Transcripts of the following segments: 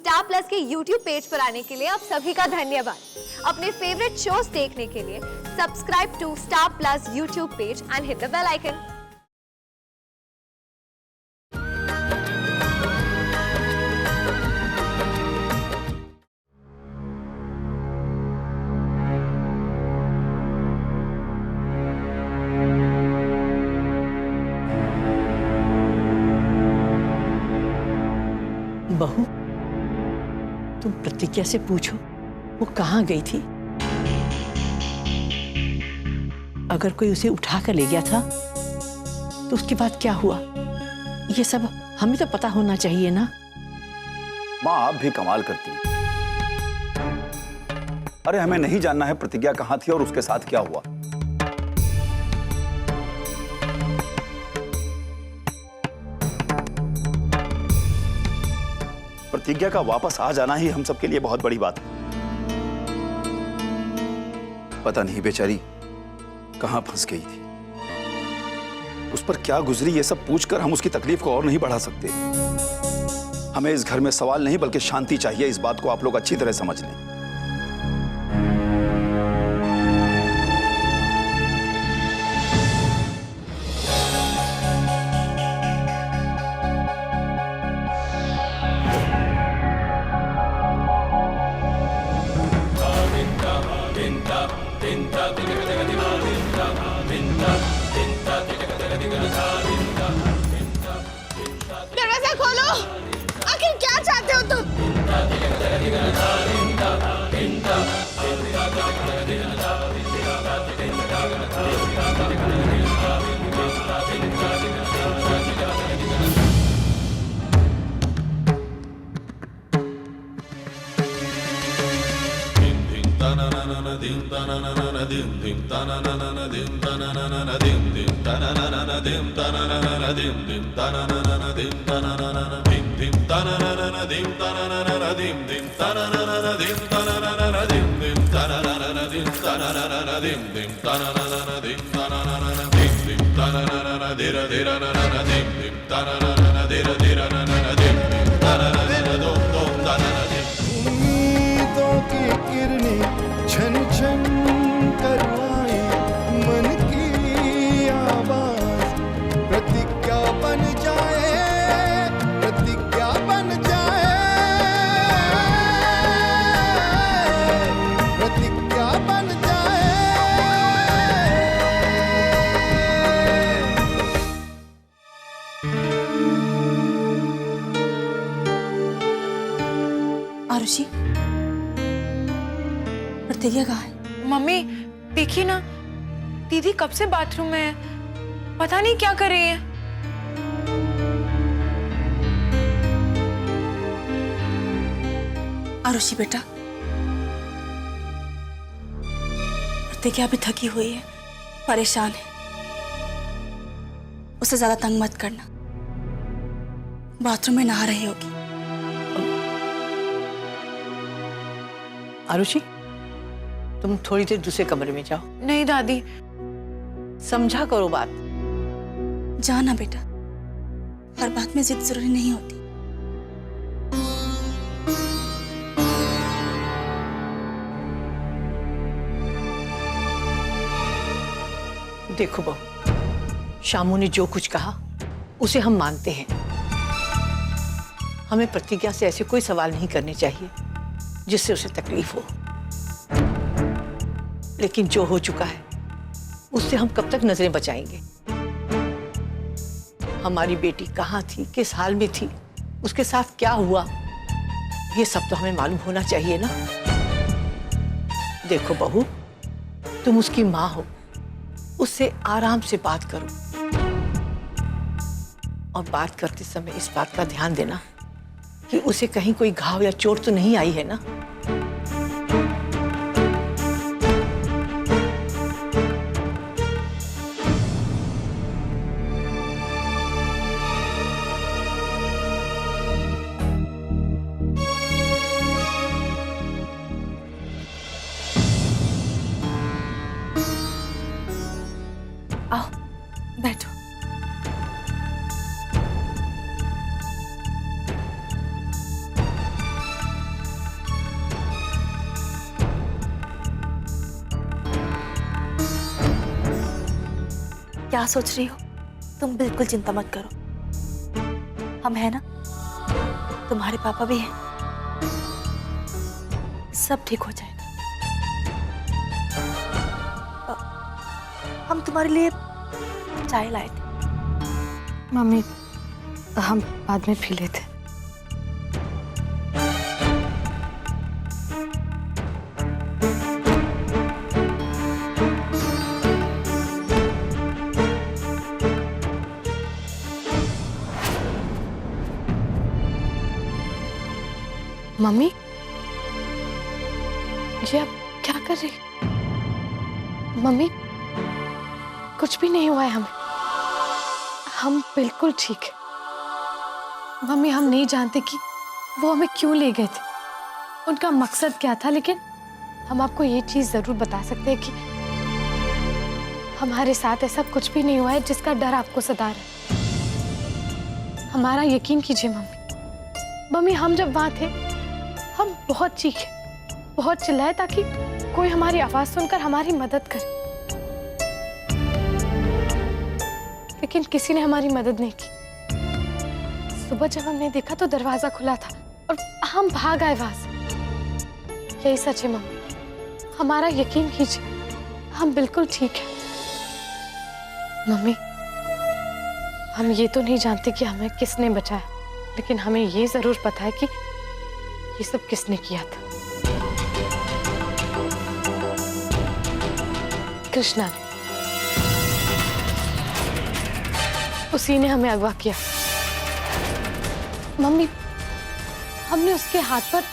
Star plus के YouTube page पर आने के लिए आप सभी का धन्यवाद। अपने फेवरेट शोज देखने के लिए subscribe to Star Plus YouTube page and hit the bell icon. बहू, तुम प्रतिज्ञा से पूछो वो कहाँ गई थी। अगर कोई उसे उठा कर ले गया था तो उसके बाद क्या हुआ, ये सब हमें तो पता होना चाहिए ना। माँ आप भी कमाल करती हैं। अरे हमें नहीं जानना है प्रतिज्ञा कहाँ थी और उसके साथ क्या हुआ। प्रतिज्ञा का वापस आ जाना ही हम सबके लिए बहुत बड़ी बात है। पता नहीं बेचारी कहां फंस गई थी, उस पर क्या गुजरी, ये सब पूछकर हम उसकी तकलीफ को और नहीं बढ़ा सकते। हमें इस घर में सवाल नहीं बल्कि शांति चाहिए। इस बात को आप लोग अच्छी तरह समझ लें। दरवाजा खोलो, आखिर क्या चाहते हो तुम? उम्मीदों की किरणें छन छन करवाए, मन की आवाज प्रतिज्ञा बन जाए, प्रतिज्ञा बन जाए, प्रतिज्ञा बन जाए। आरुषि, प्रतिज्ञा कहाँ है? मम्मी देखिए ना, दीदी कब से बाथरूम में है, पता नहीं क्या कर रही है। आरुषि बेटा, प्रतिज्ञा भी थकी हुई है, परेशान है, उसे ज्यादा तंग मत करना। बाथरूम में नहा रही होगी। आरुषि, तुम थोड़ी देर दूसरे कमरे में जाओ। नहीं दादी, समझा करो बात। जाना बेटा, हर बात में जिद जरूरी नहीं होती। देखो बहू, शामू ने जो कुछ कहा उसे हम मानते हैं। हमें प्रतिज्ञा से ऐसे कोई सवाल नहीं करने चाहिए जिससे उसे तकलीफ हो। लेकिन जो हो चुका है उससे हम कब तक नजरें बचाएंगे। हमारी बेटी कहाँ थी, किस हाल में थी, उसके साथ क्या हुआ, ये सब तो हमें मालूम होना चाहिए ना। देखो बहू, तुम उसकी माँ हो, उससे आराम से बात करो और बात करते समय इस बात का ध्यान देना कि उसे कहीं कोई घाव या चोट तो नहीं आई है ना। आओ बैठो। क्या सोच रही हो? तुम बिल्कुल चिंता मत करो, हम हैं ना, तुम्हारे पापा भी हैं, सब ठीक हो जाएगा। हम तुम्हारे लिए चाय लाए थे। मम्मी, हम बाद में पी लेते। मम्मी, ये आप क्या कर रही? मम्मी, कुछ भी नहीं हुआ है हमें, हम बिल्कुल ठीक है। मम्मी, हम नहीं जानते कि वो हमें क्यों ले गए थे, उनका मकसद क्या था, लेकिन हम आपको ये चीज जरूर बता सकते हैं कि हमारे साथ ऐसा कुछ भी नहीं हुआ है जिसका डर आपको सता रहा है। हमारा यकीन कीजिए मम्मी। मम्मी, हम जब वहां थे हम बहुत चीखे, बहुत चिल्लाए ताकि कोई हमारी आवाज सुनकर हमारी मदद करे, लेकिन किसी ने हमारी मदद नहीं की। सुबह जब हमने देखा तो दरवाजा खुला था और हम भाग आए वहां से। यही सच है मम्मी, हमारा यकीन कीजिए, हम बिल्कुल ठीक है। मम्मी, हम ये तो नहीं जानते कि हमें किसने बचाया, लेकिन हमें ये जरूर पता है कि ये सब किसने किया था। कृष्णा ने, उसी ने हमें अगवा किया। मम्मी, हमने उसके हाथ पर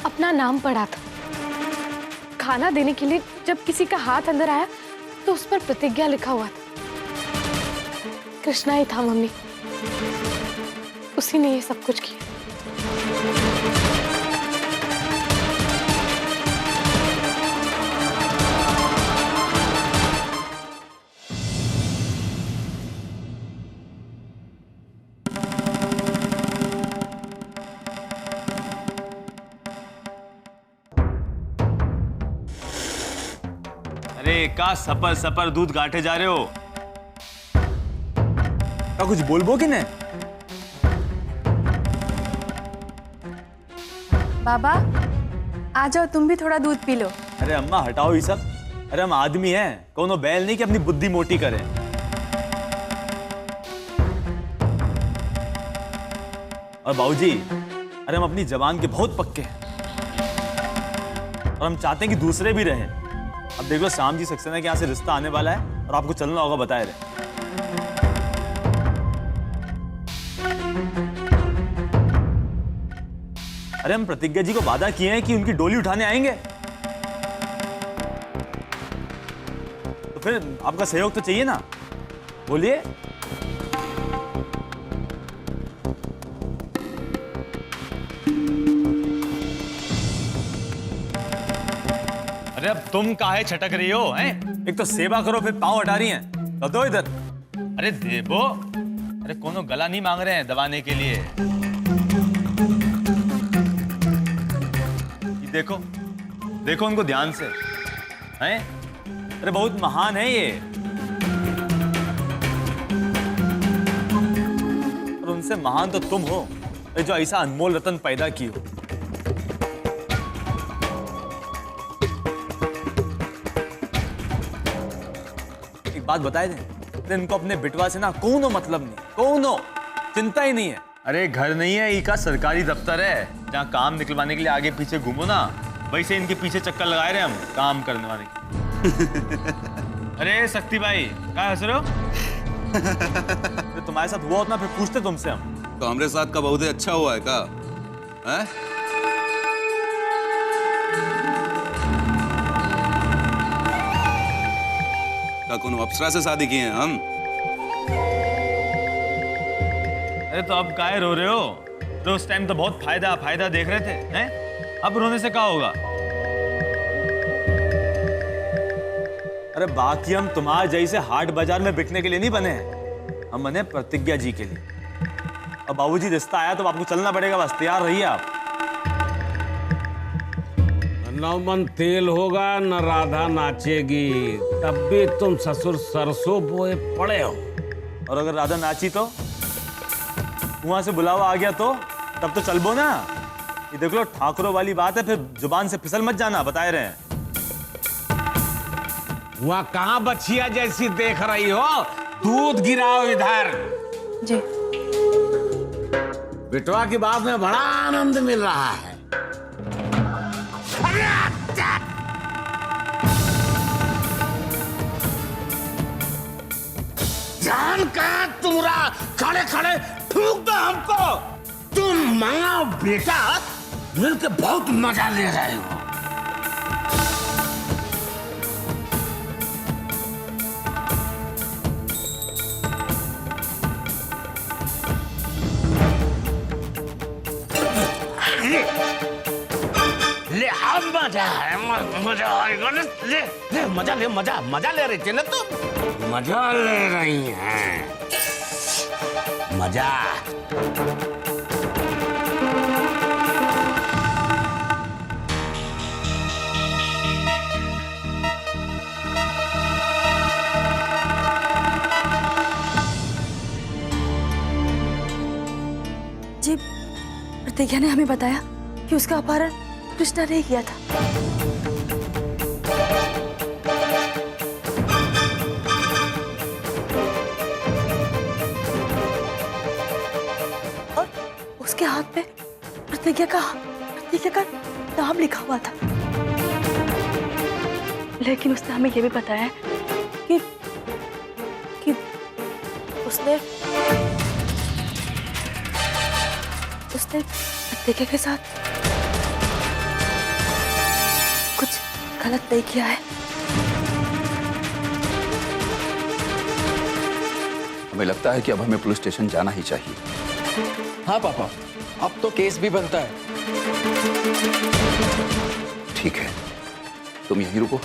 अपना नाम पढ़ा था। खाना देने के लिए जब किसी का हाथ अंदर आया तो उस पर प्रतिज्ञा लिखा हुआ था। कृष्णा ही था मम्मी, उसी ने ये सब कुछ किया। अरे का सपर सपर दूध गांठे जा रहे हो? का कुछ बोलबो कि नहीं? बाबा, आ जाओ, तुम भी थोड़ा दूध पी लो। अरे अम्मा हटाओ ये सब। अरे हम आदमी हैं, कोनो बैल नहीं कि अपनी बुद्धि मोटी करें। और बाबूजी, अरे हम अपनी जबान के बहुत पक्के हैं और हम चाहते हैं कि दूसरे भी रहें। अब देखो शाम जी सक्सेना के यहाँ से रिश्ता आने वाला है और आपको चलना होगा, बताए रहे। अरे हम प्रतिज्ञा जी को वादा किए हैं कि उनकी डोली उठाने आएंगे, तो फिर आपका सहयोग तो चाहिए ना, बोलिए। अरे अब तुम काहे छटक रही हो हैं? एक तो सेवा करो फिर पांव हटा रही हैं। तो दो इधर। अरे देबो, अरे कोनो गला नहीं मांग रहे हैं दबाने के लिए। देखो देखो उनको ध्यान से, हैं? अरे बहुत महान है ये, और उनसे महान तो तुम हो जो ऐसा अनमोल रतन पैदा की हो। एक बात बताए दें, इनको अपने बिटवा से ना कोनो मतलब नहीं, कोनो चिंता ही नहीं है। अरे घर नहीं है, ये का सरकारी दफ्तर है जहाँ काम निकलवाने के लिए आगे पीछे घूमो ना, वैसे इनके पीछे चक्कर लगाए रहे हम काम करने वाले की। अरे शक्ति भाई, क्या हंस रहे हो? तुम्हारे साथ हुआ होता ना फिर पूछते तुमसे हम। तो हमारे साथ का बहुत ही अच्छा हुआ है का? है? का कौन अप्सरा से शादी की है हम? अरे तो अब काहे रो रहे हो? तो उस टाइम तो बहुत फायदा देख रहे थे, हैं? अब रोने से क्या होगा? अरे बाकी हम तुम्हारे जैसे हाट बाजार में बिकने के लिए नहीं बने हैं, हम बने प्रतिज्ञा जी के लिए। अब बाबूजी रिश्ता आया तो आपको चलना पड़ेगा, बस तैयार रहिए आप। न मन तेल होगा न राधा नाचेगी, तब भी तुम ससुर सरसों बोए पड़े हो। और अगर राधा नाची तो वहां से बुलावा आ गया तो तब तो चलबो ना। ये देख लो ठाकुरों वाली बात है, फिर जुबान से फिसल मत जाना, बताए रहे हैं। वहाँ कहाँ बछिया जैसी देख रही हो? दूध गिराओ इधर। जी। बिटवा की बात में बड़ा आनंद मिल रहा है। जान का तुमरा खड़े खड़े ठूक दो हमको। तुम माँ और बेटा मिलकर बहुत मजा ले रहे हो। ले अब मजा है, मजा आएगा ना। ले मजा ले, मजा ले रही थी ना तुम। मजा ले रही हैं, मजा। जी, प्रतिज्ञा ने हमें बताया कि उसका अपहरण कृष्णा ने किया था। और उसके हाथ पे प्रतिज्ञा का नाम लिखा हुआ था। लेकिन उसने हमें यह भी बताया कि उसने प्रतिज्ञा के साथ कुछ गलत नहीं किया है। हमें लगता है कि अब हमें पुलिस स्टेशन जाना ही चाहिए। हाँ पापा, अब तो केस भी बनता है। ठीक है, तुम यहीं रुको,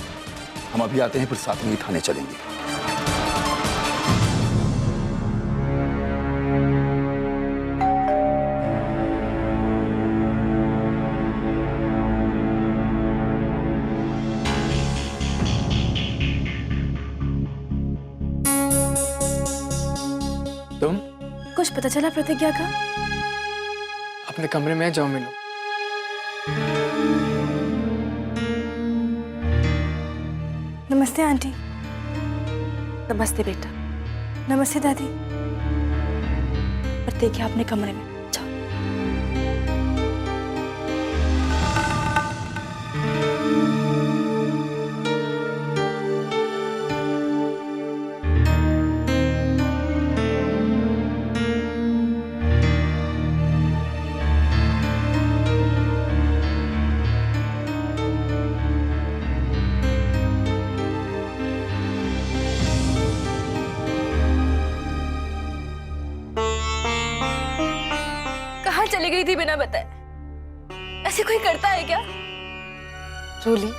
हम अभी आते हैं, फिर साथ में ही थाने चलेंगे। तुम कुछ पता चला प्रतिज्ञा का? अपने कमरे में जाओ, मिलो। नमस्ते आंटी। नमस्ते बेटा। नमस्ते दादी। प्रतिज्ञा अपने कमरे में जाओ। चली गई थी बिना बताए? ऐसे कोई करता है क्या? रूली,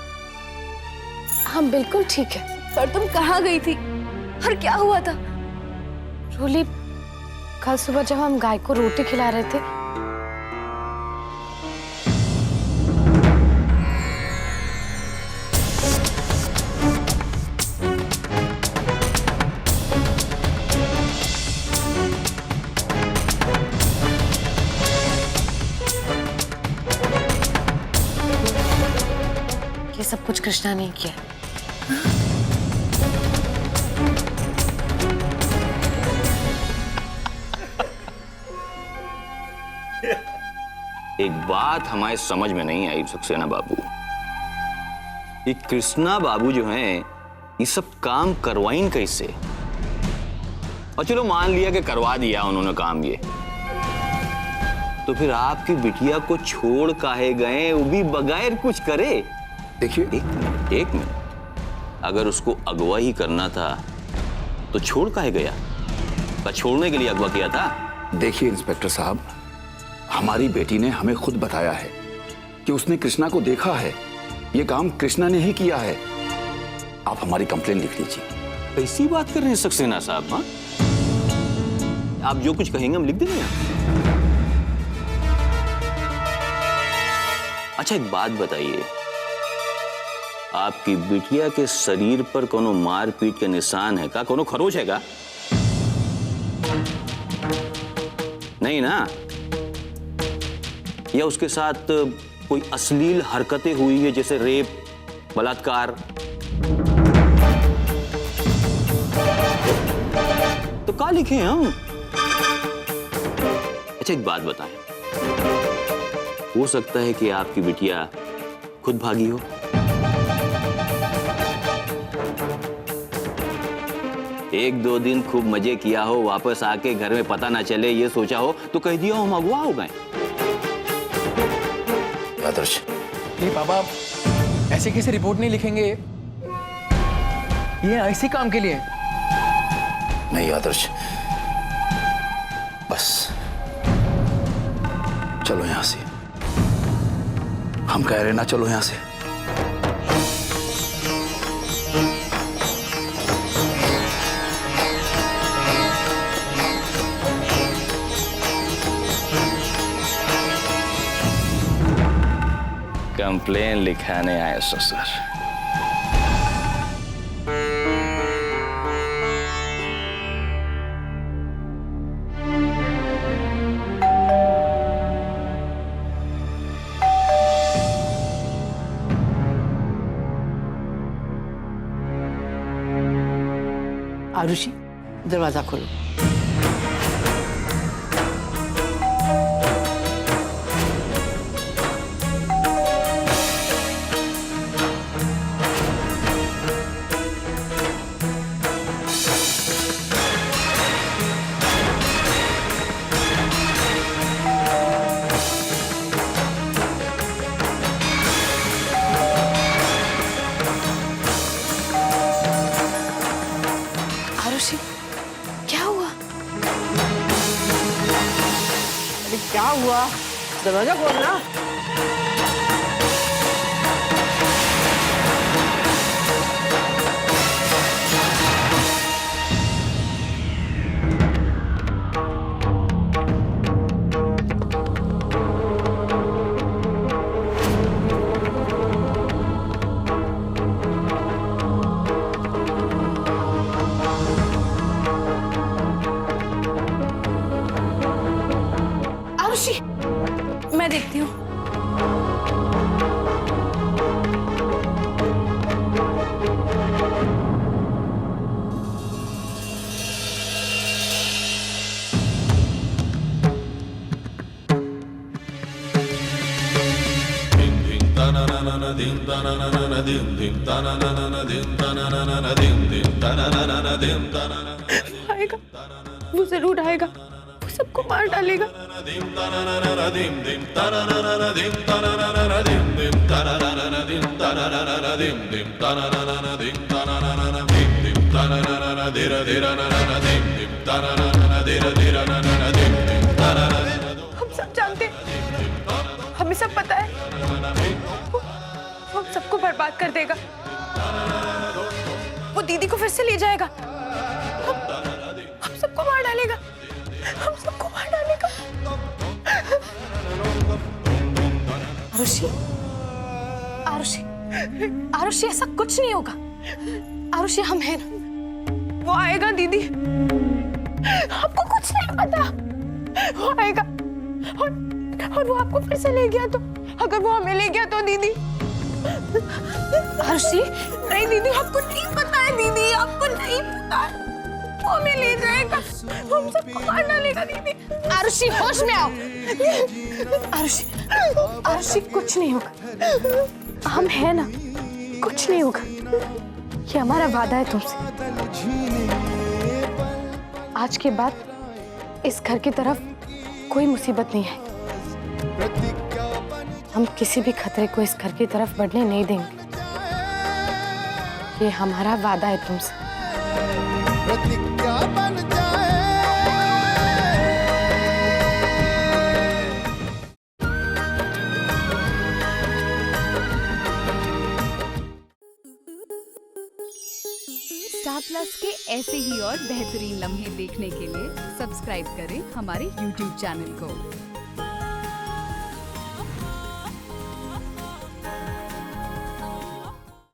हम बिल्कुल ठीक है। पर तुम कहाँ गई थी और क्या हुआ था? रूली, कल सुबह जब हम गाय को रोटी खिला रहे थे, ये सब कुछ कृष्णा ने किया। एक बात हमारे समझ में नहीं आई सक्सेना बाबू, ये कृष्णा बाबू जो हैं ये सब काम करवाइन कैसे? और चलो मान लिया कि करवा दिया उन्होंने काम, ये तो फिर आपकी बिटिया को छोड़ काहे गए, वो भी बगैर कुछ करे? देखिए, एक मिनट, अगर उसको अगवा ही करना था तो छोड़ काहे गया? क्या छोड़ने के लिए अगवा किया था? देखिए इंस्पेक्टर साहब, हमारी बेटी ने हमें खुद बताया है कि उसने कृष्णा को देखा है। ये काम कृष्णा ने ही kiya है। आप हमारी कंप्लेन लिख लीजिए। ऐसी बात कर रहे हैं सक्सेना साहब? हाँ, आप जो कुछ कहेंगे हम लिख देंगे। अच्छा एक बात बताइए, आपकी बिटिया के शरीर पर कोनो मारपीट के निशान है का? कोनो खरोच है का? नहीं ना? या उसके साथ कोई अश्लील हरकतें हुई है जैसे रेप, बलात्कार? तो क्या लिखे हम? अच्छा एक बात बताएं, हो सकता है कि आपकी बिटिया खुद भागी हो? एक दो दिन खूब मजे किया हो, वापस आके घर में पता ना चले ये सोचा हो, तो कह दिया हम अगवा हो गए। आदर्श, नहीं पापा, ऐसे कैसे रिपोर्ट नहीं लिखेंगे? ये ऐसे काम के लिए। नहीं आदर्श, बस चलो यहां से। हम कह रहे ना, चलो यहां से। कंप्लेन लिखाने आए ससुर। आरुषि, दरवाजा खोलो। आरुषि, क्या हुआ? अरे क्या हुआ? दरवाजा खोलना। आरुषि, मैं देखती हूँ। आएगा, वो जरूर आएगा, वो सबको मार डालेगा। हम सब जानते हैं, हमें सब पता है, वो हम सबको बर्बाद कर देगा। वो दीदी को फिर से ले जाएगा, हम सबको मार डालेगा, हम सबको मार डालेगा। आरुषि, आरुषि, आरुषि, ऐसा कुछ नहीं होगा। आरुषि, हम हैं ना, वो आएगा दीदी, आपको कुछ नहीं पता, वो आएगा और वो आपको फिर से ले गया तो, अगर वो हमें ले गया तो दीदी। आरुषि, नहीं दीदी, आपको नहीं पता है दीदी, आपको नहीं पता है, वो हमें ले जाएगा, हम सबको मार डालेगा दीदी। आरुषि, होश में आओ। आरुषि, आरुषि, कुछ नहीं होगा, हम हैं ना, कुछ नहीं होगा, ये हमारा वादा है तुमसे। आज के बाद इस घर की तरफ कोई मुसीबत नहीं है, हम किसी भी खतरे को इस घर की तरफ बढ़ने नहीं देंगे, ये हमारा वादा है तुमसे। प्रतिज्ञा बन जाए। स्टार प्लस के ऐसे ही और बेहतरीन लम्हे देखने के लिए सब्सक्राइब करें हमारे YouTube चैनल को।